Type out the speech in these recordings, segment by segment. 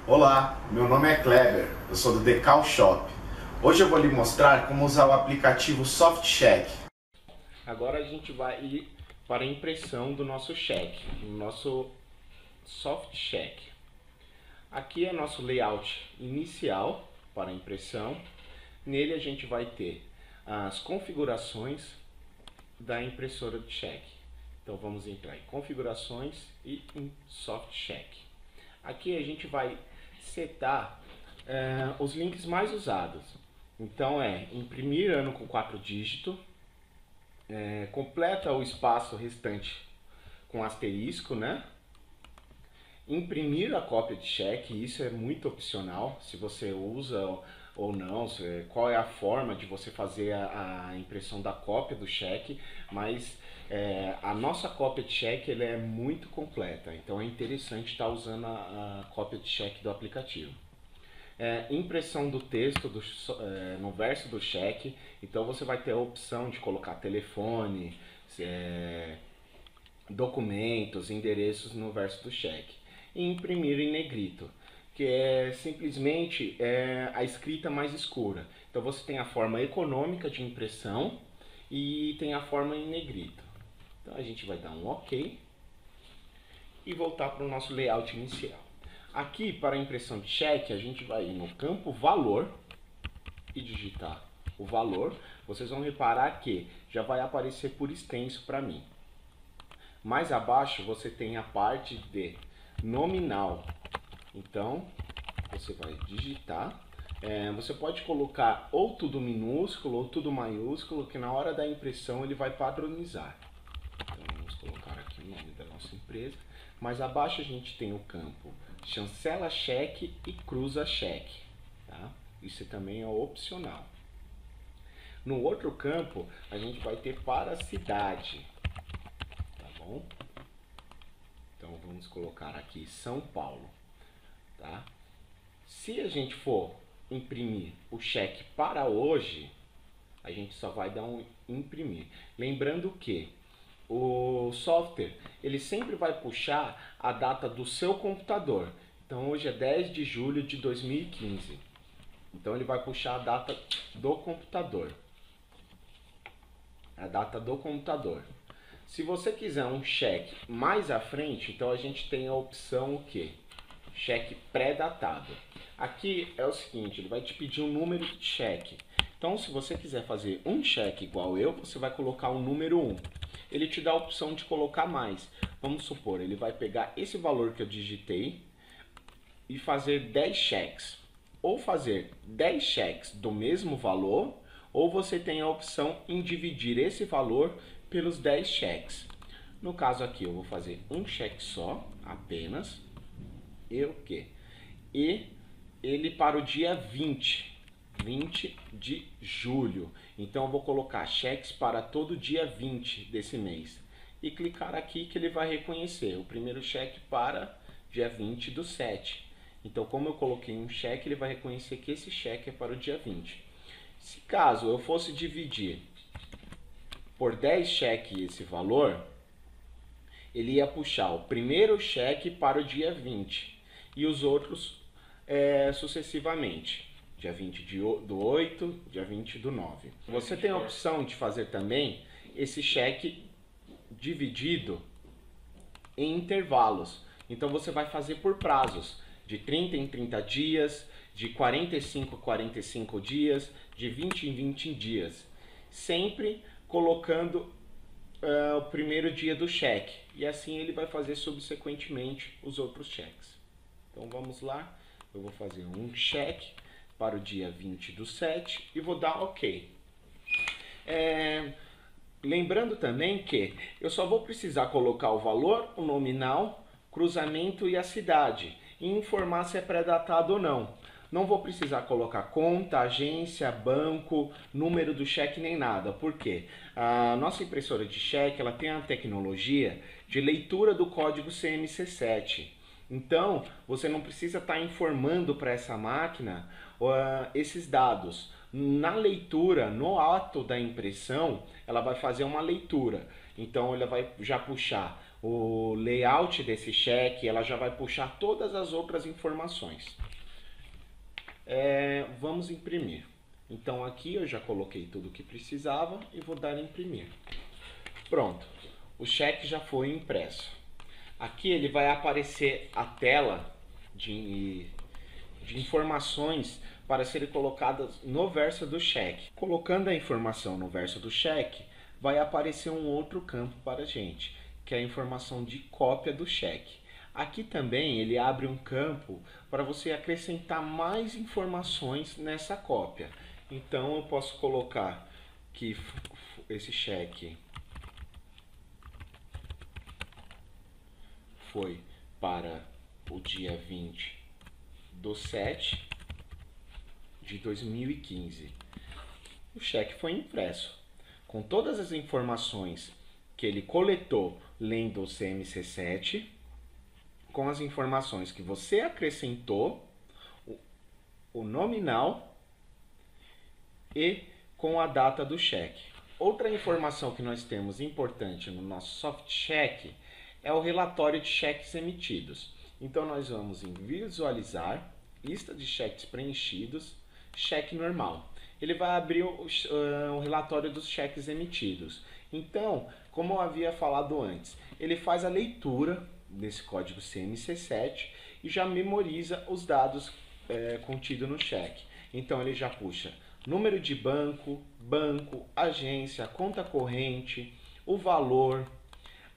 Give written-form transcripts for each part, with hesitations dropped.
Olá, meu nome é Kleber, eu sou do Decal Shop. Hoje eu vou lhe mostrar como usar o aplicativo SoftCheck. Agora a gente vai ir para a impressão do nosso cheque, no nosso SoftCheck. Aqui é nosso layout inicial para a impressão. Nele a gente vai ter as configurações da impressora de cheque. Então vamos entrar em configurações e em SoftCheck. Aqui a gente vai setar os links mais usados. Então imprimir ano com 4 dígitos, completa o espaço restante com asterisco, né? Imprimir a cópia de cheque, isso é muito opcional, se você usa ou não, qual é a forma de você fazer a impressão da cópia do cheque, mas a nossa cópia de cheque ela é muito completa, então é interessante estar usando a cópia de cheque do aplicativo. Impressão do texto no verso do cheque, então você vai ter a opção de colocar telefone, documentos, endereços no verso do cheque. E imprimir em negrito, que é simplesmente a escrita mais escura. Então você tem a forma econômica de impressão e tem a forma em negrito. Então a gente vai dar um OK e voltar para o nosso layout inicial. Aqui para a impressão de cheque a gente vai ir no campo valor e digitar o valor. Vocês vão reparar que já vai aparecer por extenso para mim. Mais abaixo você tem a parte de nominal. Então você vai digitar. Você pode colocar ou tudo minúsculo ou tudo maiúsculo, que na hora da impressão ele vai padronizar. Então vamos colocar aqui o nome da nossa empresa. Mais abaixo a gente tem o campo chancela cheque e cruza cheque. Tá? Isso também é opcional. No outro campo a gente vai ter para a cidade. Tá bom? Então vamos colocar aqui São Paulo, tá? Se a gente for imprimir o cheque para hoje, a gente só vai dar um imprimir. Lembrando que o software, ele sempre vai puxar a data do seu computador. Então hoje é 10 de julho de 2015. Então ele vai puxar a data do computador. A data do computador. Se você quiser um cheque mais à frente, então a gente tem a opção o quê? Cheque pré-datado. Aqui é o seguinte, ele vai te pedir um número de cheque. Então se você quiser fazer um cheque igual eu, você vai colocar o número 1. Ele te dá a opção de colocar mais. Vamos supor, ele vai pegar esse valor que eu digitei e fazer 10 cheques. Ou fazer 10 cheques do mesmo valor, ou você tem a opção em dividir esse valor pelos 10 cheques. No caso aqui eu vou fazer um cheque só, apenas, e o quê? E ele para o dia 20 de julho. Então eu vou colocar cheques para todo dia 20 desse mês. E clicar aqui que ele vai reconhecer o primeiro cheque para dia 20 do 7. Então como eu coloquei um cheque, ele vai reconhecer que esse cheque é para o dia 20. Se caso eu fosse dividir por 10 cheques esse valor, ele ia puxar o primeiro cheque para o dia 20 e os outros sucessivamente. Dia 20 do 8, dia 20 do 9. Você tem a opção de fazer também esse cheque dividido em intervalos. Então você vai fazer por prazos, de 30 em 30 dias, de 45 a 45 dias, de 20 em 20 dias. Sempre colocando o primeiro dia do cheque. E assim ele vai fazer subsequentemente os outros cheques. Então vamos lá. Eu vou fazer um cheque para o dia 20 do 7 e vou dar OK. Lembrando também que eu só vou precisar colocar o valor, o nominal, cruzamento e a cidade. E informar se é pré-datado ou não. Não vou precisar colocar conta, agência, banco, número do cheque nem nada. Por quê? A nossa impressora de cheque ela tem a tecnologia de leitura do código CMC7. Então, você não precisa estar informando para essa máquina esses dados. Na leitura, no ato da impressão, ela vai fazer uma leitura. Então, ela vai já puxar o layout desse cheque, ela já vai puxar todas as outras informações. Vamos imprimir. Então aqui eu já coloquei tudo o que precisava e vou dar imprimir. Pronto, o cheque já foi impresso. Aqui ele vai aparecer a tela de informações para serem colocadas no verso do cheque. Colocando a informação no verso do cheque, vai aparecer um outro campo para a gente, que é a informação de cópia do cheque. Aqui também ele abre um campo para você acrescentar mais informações nessa cópia. Então eu posso colocar que esse cheque foi para o dia 20/7/2015. O cheque foi impresso com todas as informações que ele coletou lendo o CMC7, com as informações que você acrescentou, o nominal e com a data do cheque. Outra informação que nós temos importante no nosso soft cheque é o relatório de cheques emitidos. Então nós vamos em visualizar, lista de cheques preenchidos, cheque normal. Ele vai abrir o relatório dos cheques emitidos. Então, como eu havia falado antes, ele faz a leitura desse código CMC7 e já memoriza os dados contidos no cheque. Então ele já puxa número de banco, agência, conta corrente, o valor,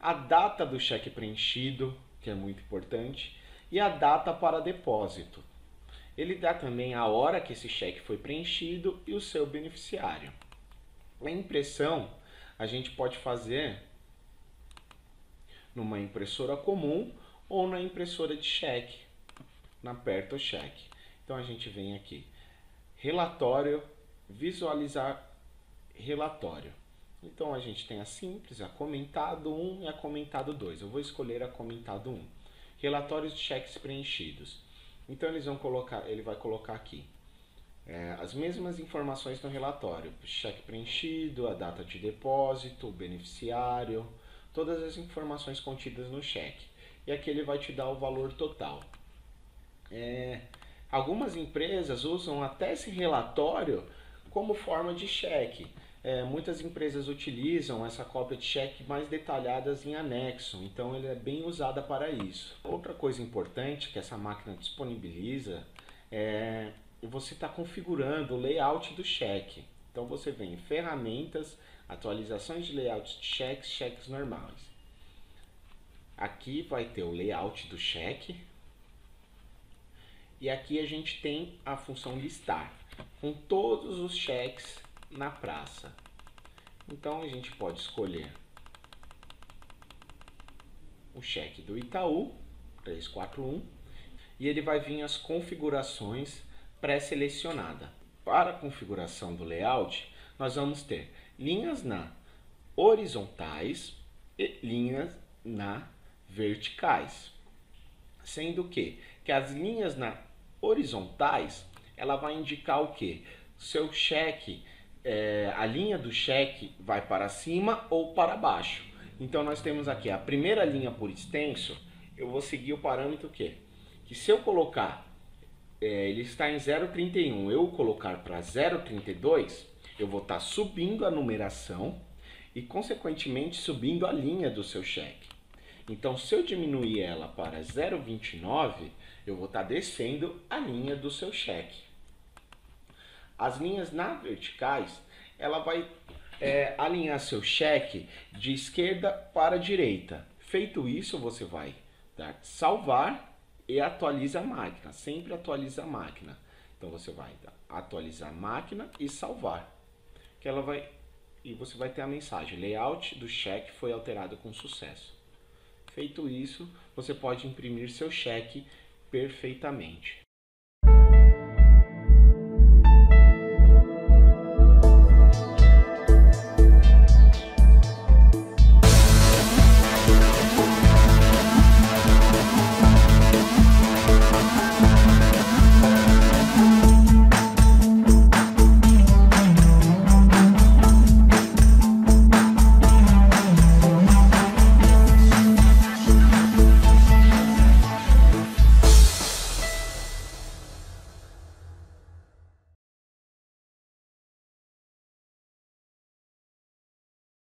a data do cheque preenchido, que é muito importante, e a data para depósito. Ele dá também a hora que esse cheque foi preenchido e o seu beneficiário. A impressão a gente pode fazer numa impressora comum ou na impressora de cheque, na Perto Cheque. Então a gente vem aqui, relatório, visualizar relatório. Então a gente tem a simples, a comentado 1 e a comentado 2. Eu vou escolher a comentado 1. Relatórios de cheques preenchidos. Então ele vai colocar aqui as mesmas informações no relatório. Cheque preenchido, a data de depósito, o beneficiário, todas as informações contidas no cheque. E aqui ele vai te dar o valor total. Algumas empresas usam até esse relatório como forma de cheque. Muitas empresas utilizam essa cópia de cheque mais detalhadas em anexo, então ele é bem usada para isso. Outra coisa importante que essa máquina disponibiliza é você está configurando o layout do cheque. Então você vem em ferramentas, atualizações de layout de cheques, cheques normais. Aqui vai ter o layout do cheque. E aqui a gente tem a função listar, com todos os cheques na praça. Então a gente pode escolher o cheque do Itaú 341 e ele vai vir as configurações pré-selecionadas. Para a configuração do layout, nós vamos ter linhas na horizontais e linhas na verticais. Sendo que as linhas na horizontais, ela vai indicar o que? Seu cheque, a linha do cheque vai para cima ou para baixo. Então nós temos aqui a primeira linha por extenso, eu vou seguir o parâmetro que se eu colocar, ele está em 0,31, eu colocar para 0,32, eu vou estar subindo a numeração e consequentemente subindo a linha do seu cheque. Então se eu diminuir ela para 0,29, eu vou estar descendo a linha do seu cheque. As linhas na verticais, ela vai alinhar seu cheque de esquerda para direita. Feito isso, você vai dar salvar e atualiza a máquina. Sempre atualiza a máquina. Então você vai atualizar a máquina e salvar. E você vai ter a mensagem: layout do cheque foi alterado com sucesso. Feito isso, você pode imprimir seu cheque perfeitamente.